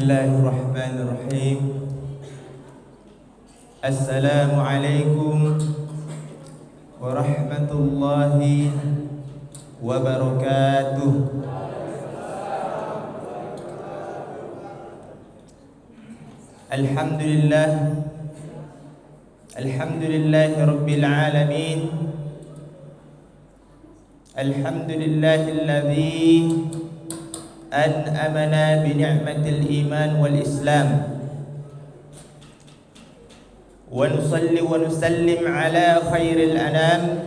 Bismillahirrahmanirrahim. Assalamualaikum warahmatullahi wabarakatuh. Alhamdulillah, alhamdulillahi rabbil alamin. Alhamdulillahilladzi an'amana bi ni'matil iman wal islam. Wa nusalli wa nusallim ala khairil anam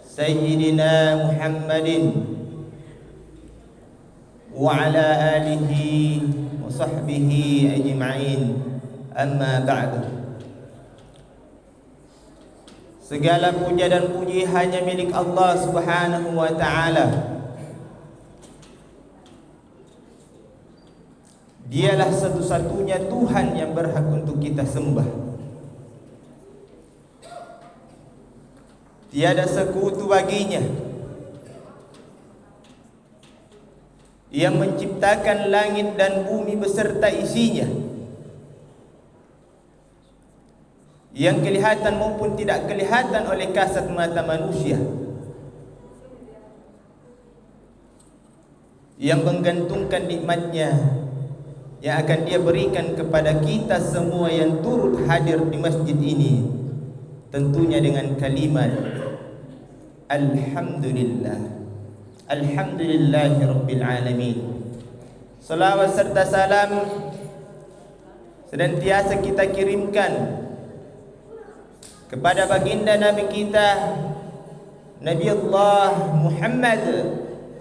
sayyidina Muhammadin wa ala alihi wa sahbihi ajma'in. Amma ba'du. Segala puja dan puji hanya milik Allah Subhanahu wa ta'ala. Dialah satu-satunya Tuhan yang berhak untuk kita sembah. Tiada sekutu baginya. Yang menciptakan langit dan bumi beserta isinya, yang kelihatan maupun tidak kelihatan oleh kasat mata manusia, yang menggantungkan nikmatnya yang akan Dia berikan kepada kita semua yang turut hadir di masjid ini, tentunya dengan kalimat Alhamdulillah, Alhamdulillahi Rabbil Alamin. Salawat serta salam senantiasa kita kirimkan kepada baginda Nabi kita Nabi Allah Muhammad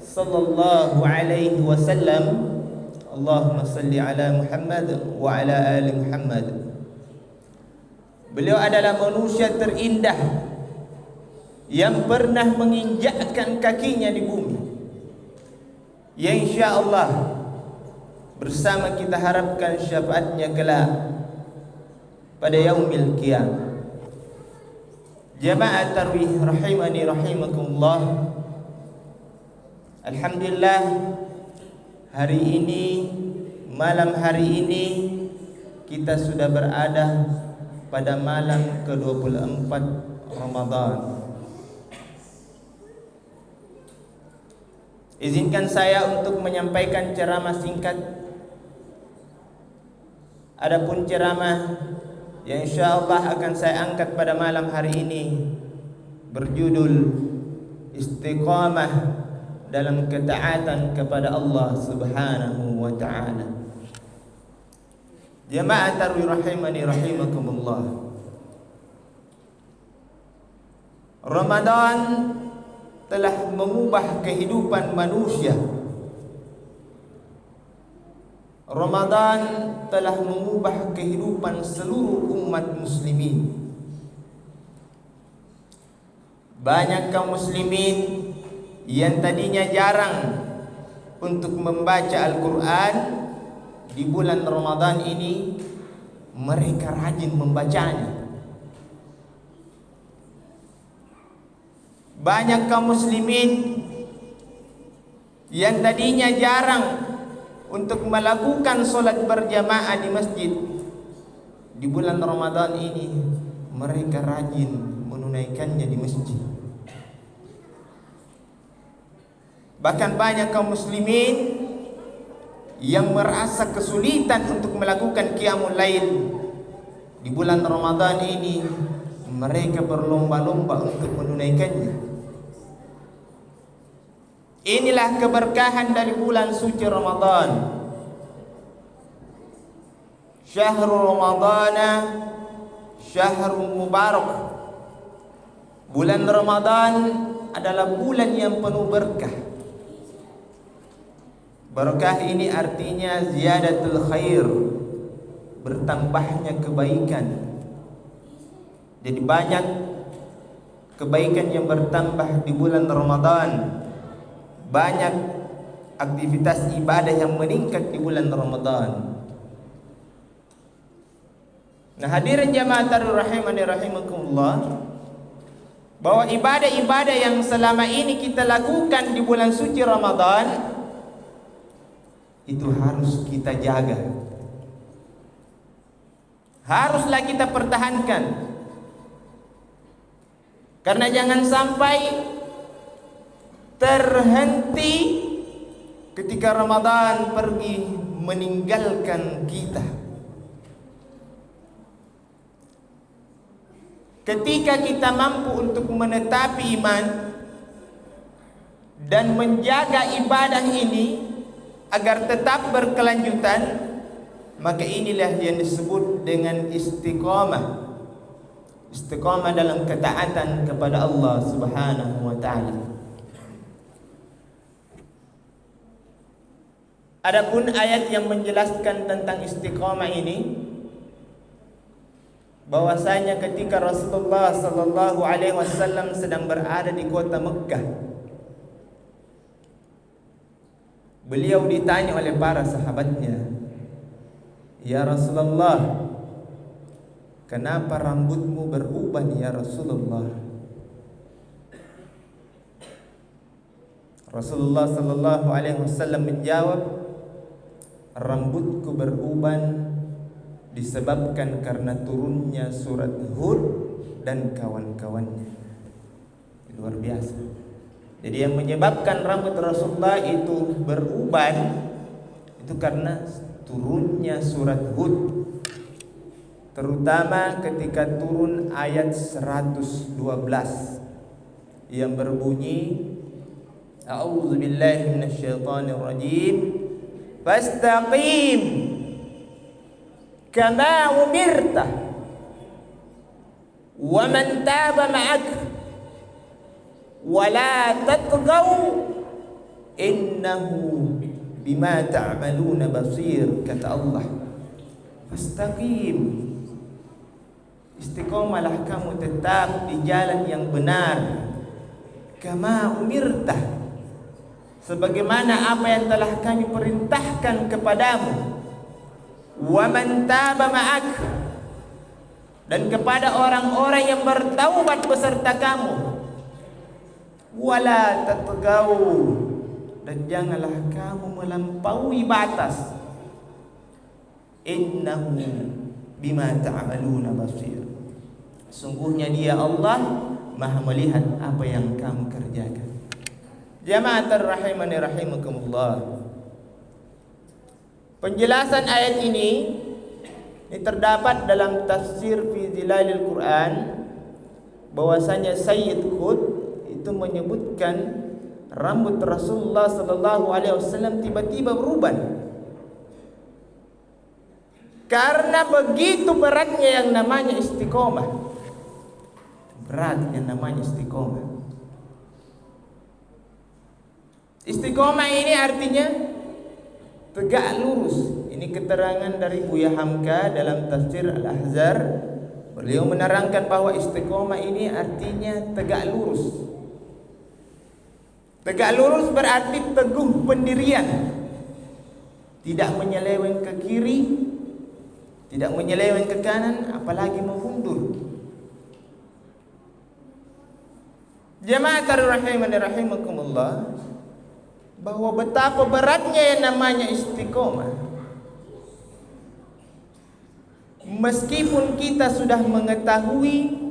sallallahu alaihi wasallam. Allahumma salli ala Muhammad wa ala ali Muhammad. Beliau adalah manusia terindah yang pernah menginjakkan kakinya di bumi, yang insya-Allah bersama kita harapkan syafaatnya kelak pada yaumil qiyamah. Jamaah tarwih rahimani rahimakumullah. Alhamdulillah, hari ini, malam hari ini, kita sudah berada pada malam ke-24 Ramadan. Izinkan saya untuk menyampaikan ceramah singkat. Adapun ceramah yang insya-Allah akan saya angkat pada malam hari ini berjudul Istiqamah dalam ketaatan kepada Allah Subhanahu wa ta'ala. Jamaah tarwih rahimani rahimakumullah. Ramadan telah mengubah kehidupan manusia. Ramadan telah mengubah kehidupan seluruh umat muslimin. Banyak kaum muslimin yang tadinya jarang untuk membaca Al-Quran, di bulan Ramadan ini mereka rajin membacanya. Banyak kaum muslimin yang tadinya jarang untuk melakukan solat berjamaah di masjid, di bulan Ramadan ini mereka rajin menunaikannya di masjid. Bahkan banyak kaum muslimin yang merasa kesulitan untuk melakukan qiyamul lail, di bulan Ramadan ini mereka berlomba-lomba untuk menunaikannya. Inilah keberkahan dari bulan suci Ramadan. Syahrul Ramadana syahrul mubarak. Bulan Ramadan adalah bulan yang penuh berkah. Barakah ini artinya ziyadatul khair, bertambahnya kebaikan. Jadi banyak kebaikan yang bertambah di bulan Ramadan. Banyak aktivitas ibadah yang meningkat di bulan Ramadan. Nah, hadirin jamaah tarwih rahimani rahimakumullah, bahwa ibadah-ibadah yang selama ini kita lakukan di bulan suci Ramadan itu harus kita jaga. Haruslah kita pertahankan. Karena jangan sampai terhenti ketika Ramadan pergi meninggalkan kita. Ketika kita mampu untuk menetapi iman dan menjaga ibadah ini agar tetap berkelanjutan, maka inilah yang disebut dengan istiqamah. Istiqamah dalam ketaatan kepada Allah Subhanahu wa taala. Adapun ayat yang menjelaskan tentang istiqamah ini, bahwasanya ketika Rasulullah sallallahu alaihi wasallam sedang berada di kota Mekkah, beliau ditanya oleh para sahabatnya, "Ya Rasulullah, kenapa rambutmu beruban ya Rasulullah?" Rasulullah sallallahu alaihi wasallam menjawab, "Rambutku beruban disebabkan karena turunnya surat Hud dan kawan-kawannya." Luar biasa. Jadi yang menyebabkan rambut Rasulullah itu beruban itu karena turunnya surat Hud, terutama ketika turun ayat 112 yang berbunyi, A'udzubillahi minasyaitonirrajim, fastaqim kama umirta wa man taba ma'ak wa la tatghaw innahu bima ta'maluna basir. Kata Allah, fastaqim, istiqomalah kamu tetap di jalan yang benar, kama umirta, sebagaimana apa yang telah kami perintahkan kepadamu, wa man taba ma'ak, dan kepada orang-orang yang bertaubat beserta kamu, wala tatghaw, dan janganlah kamu melampaui batas, innahu bima ta'maluna basir, sungguhnya Dia Allah Maha melihat apa yang kamu kerjakan. Jama'atul rahimani rahimakumullah. Penjelasan ayat ini terdapat dalam tafsir fi Zilalil Quran, bahwasanya Sayyid Qutb itu menyebutkan rambut Rasulullah sallallahu alaihi wasallam tiba-tiba beruban karena begitu beratnya yang namanya istiqomah. Berat yang namanya istiqomah. Istiqomah ini artinya tegak lurus. Ini keterangan dari Buya Hamka dalam tafsir Al-Ahzar. Beliau menerangkan bahwa istiqomah ini artinya tegak lurus. Tegak lurus berarti teguh pendirian, tidak menyeleweng ke kiri, tidak menyeleweng ke kanan, apalagi mundur. Jama'atul rahimani rahimakumullah, bahwa betapa beratnya yang namanya istiqomah. Meskipun kita sudah mengetahui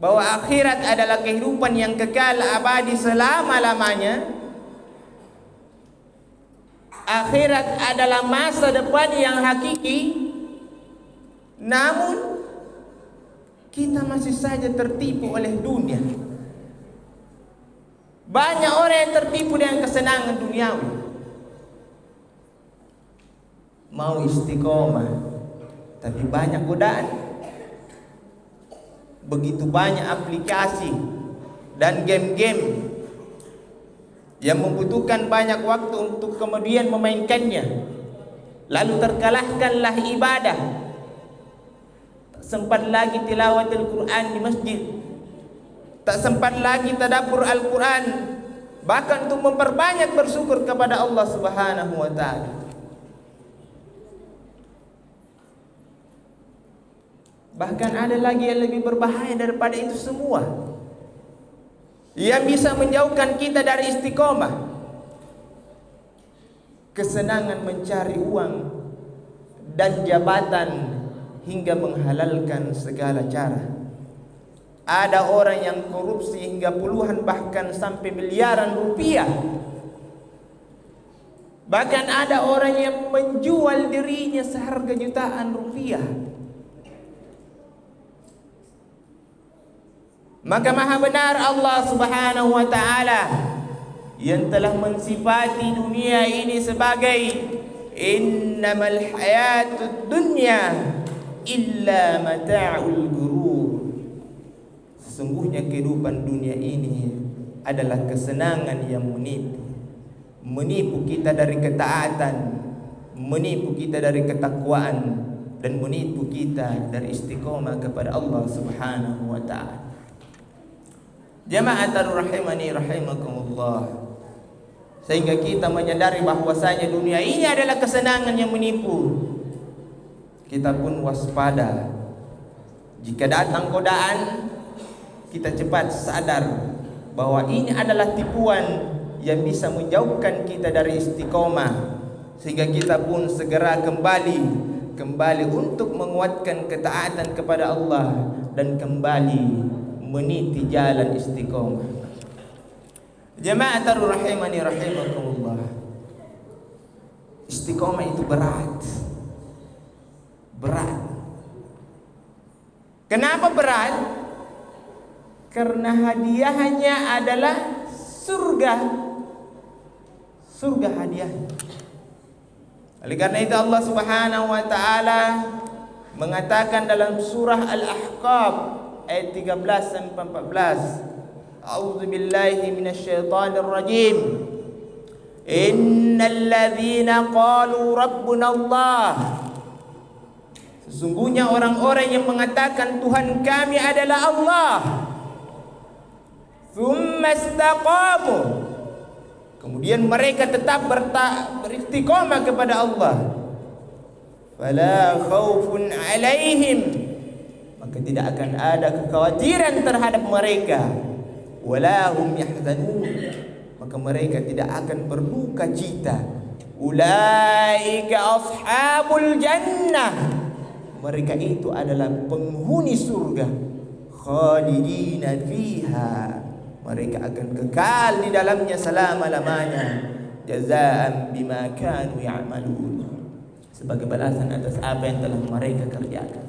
bahwa akhirat adalah kehidupan yang kekal abadi selama-lamanya, akhirat adalah masa depan yang hakiki, namun kita masih saja tertipu oleh dunia. Banyak orang yang tertipu dengan kesenangan duniawi. Mau istiqomah, tapi banyak godaan. Begitu banyak aplikasi dan game-game yang membutuhkan banyak waktu untuk kemudian memainkannya. Lalu terkalahkanlah ibadah. Tak sempat lagi tilawatul Quran di masjid, tak sempat lagi tadabbur Al-Quran, bahkan untuk memperbanyak bersyukur kepada Allah Subhanahu wa ta'ala. Bahkan ada lagi yang lebih berbahaya daripada itu semua, yang bisa menjauhkan kita dari istiqomah, kesenangan mencari uang dan jabatan hingga menghalalkan segala cara. Ada orang yang korupsi hingga puluhan bahkan sampai miliaran rupiah. Bahkan ada orang yang menjual dirinya seharga jutaan rupiah. Maka maha benar Allah Subhanahu wa ta'ala yang telah mensifati dunia ini sebagai innamal hayatud dunya illa mata'ul ghurur. Sesungguhnya kehidupan dunia ini adalah kesenangan yang menipu kita dari ketaatan, menipu kita dari ketakwaan, dan menipu kita dari istiqomah kepada Allah Subhanahu wa ta'ala. Jama'atul rahimani rahimakumullah. Sehingga kita menyadari bahwasanya dunia ini adalah kesenangan yang menipu. Kita pun waspada. Jika datang godaan, kita cepat sadar bahwa ini adalah tipuan yang bisa menjauhkan kita dari istiqomah, sehingga kita pun segera kembali untuk menguatkan ketaatan kepada Allah dan kembali meniti jalan istiqomah. Jama'atul rahimani rahimakumullah. Istiqomah itu berat. Kenapa berat? Karena hadiahnya adalah surga hadiah. Oleh karena itu Allah Subhanahu wa ta'ala mengatakan dalam surah Al-Ahqaf ayat 13 sampai 14, A'udzu billahi minasyaitonir rajim. Innal ladzina qalu rabbuna Allah. Sesungguhnya orang-orang yang mengatakan Tuhan kami adalah Allah, tsumma istaqamu, kemudian mereka tetap beristiqomah kepada Allah, fala khaufun alaihim, maka tidak akan ada kekhawatiran terhadap mereka, wala hum yahzanun, maka mereka tidak akan berduka cita. Ulaika ashabul jannah, mereka itu adalah penghuni surga, khalidina fiha, mereka akan kekal di dalamnya selama-lamanya, jazaan bima kanu ya'malun, sebagai balasan atas apa yang telah mereka kerjakan.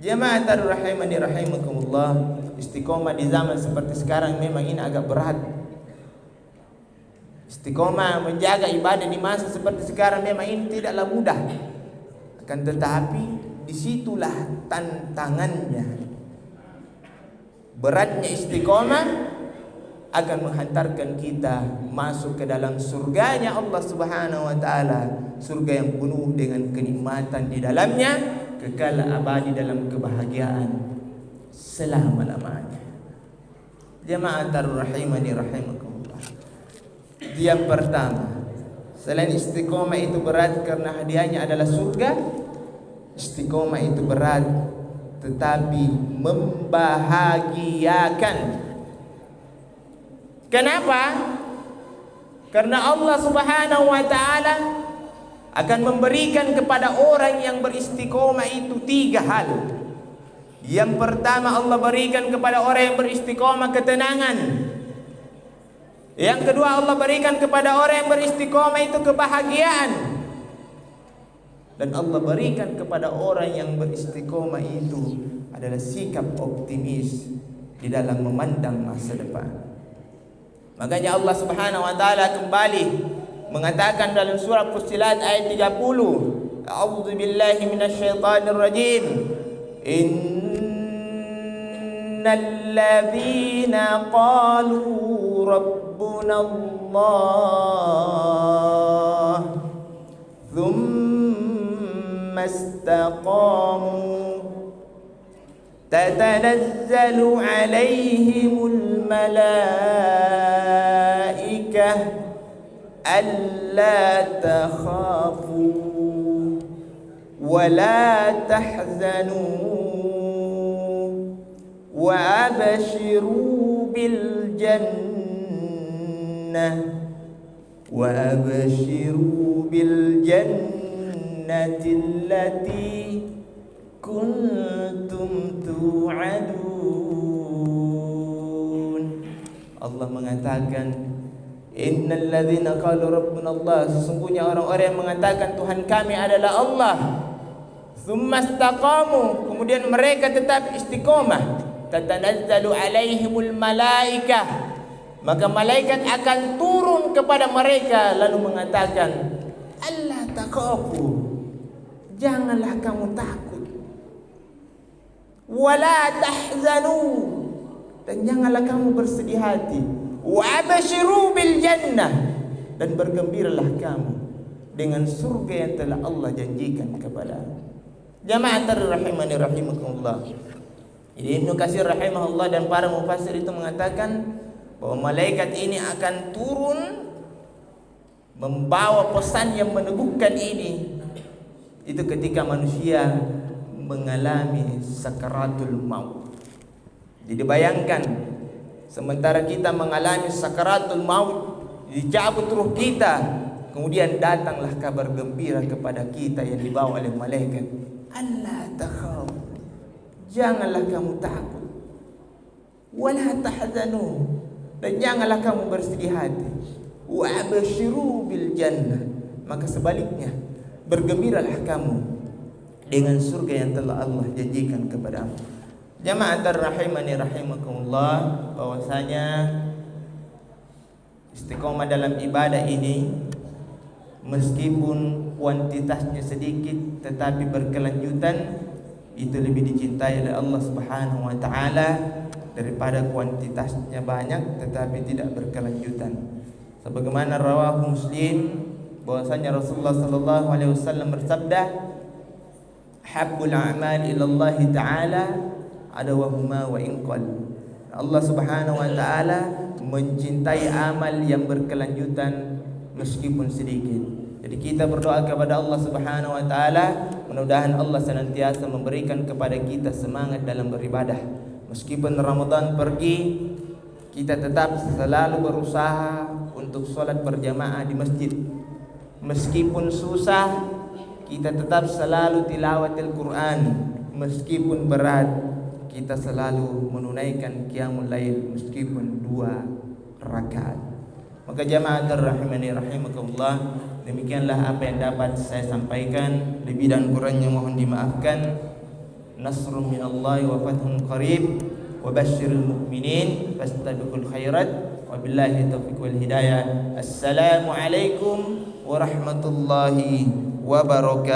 Jama'atul rahimani rahimakumullah. Istiqomah di zaman seperti sekarang memang ini agak berat. Istiqomah menjaga ibadah di masa seperti sekarang memang ini tidaklah mudah. Akan tetapi disitulah tantangannya. Beratnya istiqomah akan menghantarkan kita masuk ke dalam surganya Allah Subhanahu wa ta'ala, surga yang penuh dengan kenikmatan di dalamnya, kekal abadi dalam kebahagiaan selama-lamanya. Jama'atul rahimani rahimakumullah. Yang pertama, selain istiqomah itu berat karena hadiahnya adalah surga, istiqomah itu berat tetapi membahagiakan. Kenapa? Karena Allah Subhanahu wa ta'ala akan memberikan kepada orang yang beristiqomah itu 3 hal. Yang pertama, Allah berikan kepada orang yang beristiqomah ketenangan. Yang kedua, Allah berikan kepada orang yang beristiqomah itu kebahagiaan. Dan Allah berikan kepada orang yang beristiqomah itu adalah sikap optimis di dalam memandang masa depan. Makanya Allah Subhanahu wa ta'ala kembali mengatakan dalam surah Fussilat ayat 30, A'udzu billahi minasyaitonir rajim. Innal ladzina qalu rabbuna Allah thumma istaqamu tatanazzalu alaihimul malaikah alla takhafu wa la tahzanu wa abshiru bil jannah wa abshiru bil jannati allati kuntum tu'adun. Allah mengatakan, innal ladzina qalu rabbuna Allah, sesungguhnya orang-orang yang mengatakan Tuhan kami adalah Allah, tsumma istaqamu, kemudian mereka tetap istiqomah, tatanazzalu alaihimul malaikah, maka malaikat akan turun kepada mereka lalu mengatakan, alla taqafu, janganlah kamu takut, wala tahzanu, dan janganlah kamu bersedih hati, wa abshiru bil jannah, dan bergembiralah kamu dengan surga yang telah Allah janjikan kepada jamaah rahimani rahimakumullah. Jadi Ibnu Katsir rahimahullah dan para mufassir itu mengatakan bahwa malaikat ini akan turun membawa pesan yang meneguhkan ini. Itu ketika manusia mengalami sakaratul maut. Jadi bayangkan, sementara kita mengalami sakaratul maut, dicabut ruh kita, kemudian datanglah kabar gembira kepada kita yang dibawa oleh malaikat. Allah takhaf, janganlah kamu takut, wala tahzanu, dan janganlah kamu bersedih hati, wa abshiru bil jannah, maka sebaliknya bergembiralah kamu dengan surga yang telah Allah janjikan kepadamu. Jamaah rahimani rahimakumullah, bahwasanya istiqomah dalam ibadah ini meskipun kuantitasnya sedikit tetapi berkelanjutan, itu lebih dicintai oleh Allah Subhanahu wa taala daripada kuantitasnya banyak tetapi tidak berkelanjutan. Sebagaimana rawahu Muslim, bahwasanya Rasulullah sallallahu alaihi wasallam bersabda, habbul a'mal ila Allah taala adawahuma wa inqal. Allah Subhanahu wa taala mencintai amal yang berkelanjutan meskipun sedikit. Jadi kita berdoa kepada Allah Subhanahu wa taala, mudah-mudahan Allah senantiasa memberikan kepada kita semangat dalam beribadah. Meskipun Ramadan pergi, kita tetap selalu berusaha untuk sholat berjamaah di masjid. Meskipun susah, kita tetap selalu tilawatil Quran. Meskipun berat, kita selalu menunaikan qiyamul lail meskipun 2 rakaat. Maka jamaah rahimani rahimakumullah, demikianlah apa yang dapat saya sampaikan. Lebih dan kurangnya mohon dimaafkan. Nasrun minallahi wa fathun qarib wa basyiril mu'minin fastabiqul khairat wa billahi taufiq wal hidayah. Assalamu alaikum warahmatullahi wabarakatuh.